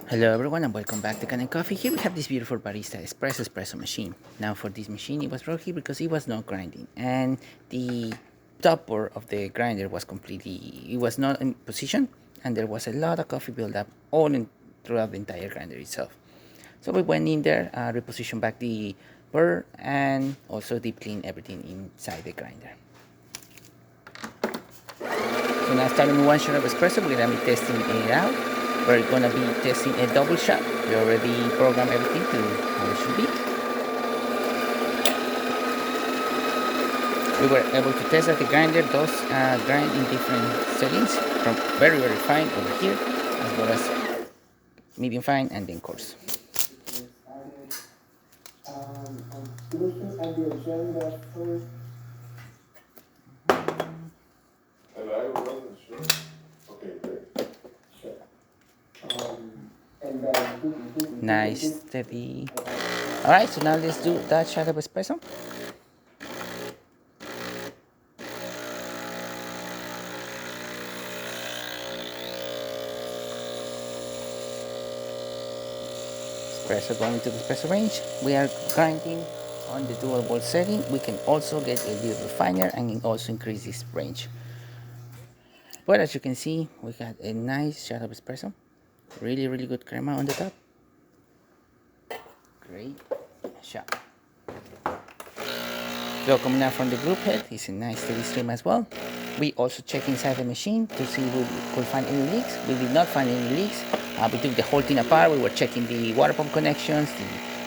Hello everyone and welcome back to Kanen Coffee. Here we have this beautiful Barista Espresso machine. Now for this machine it was brought here because it was not grinding and the topper of the grinder was not in position and there was a lot of coffee buildup throughout the entire grinder itself. So we went in there, repositioned back the burr and also deep clean everything inside the grinder. So now starting with one shot of espresso, we're going to be testing it out. We're going to be testing a double shot. We already programmed everything to how it should be. We were able to test that the grinder does grind in different settings, from very, very fine over here, as well as medium fine and then coarse. Looking at the agenda first. I wasn't sure. Okay, great. Sure. And then Nice, steady. Alright, so now let's do that shot of espresso. Espresso going to the espresso range. We are grinding on the dual volt setting. We can also get a little finer and also increase this range. But as you can see, we got a nice shot of espresso. Really, really good crema on the top. Great shot. So coming out from the group head is a nice steady stream as well. We also checked inside the machine to see if we could find any leaks. We did not find any leaks. We took the whole thing apart. We were checking the water pump connections,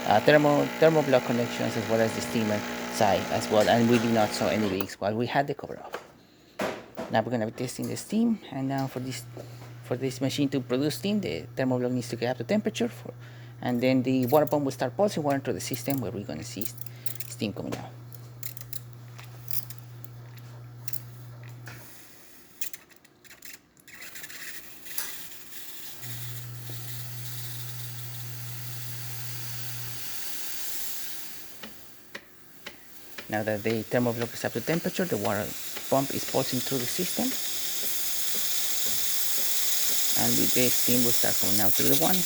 the thermo block connections, as well as the steamer side as well, and we did not saw any leaks while we had the cover off. Now we're gonna be testing the steam, and now for this machine to produce steam, the thermo block needs to get up to temperature, and then the water pump will start pulsing water into the system where we're gonna see steam coming out. Now that the thermo block is up to temperature, the water pump is pulsing through the system. And with the steam will start coming out through the one.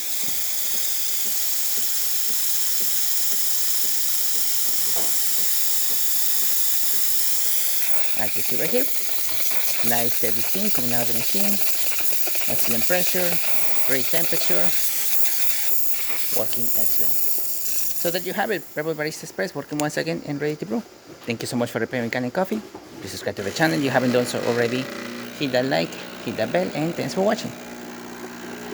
As you see right here, nice steady steam coming out of the machine. Excellent pressure, great temperature, working excellent. So that you have it, Breville Barista Express working once again and ready to brew. Thank you so much for preparing Kanen Coffee. Please subscribe to the channel if you haven't done so already. Hit that like, hit that bell, and thanks for watching.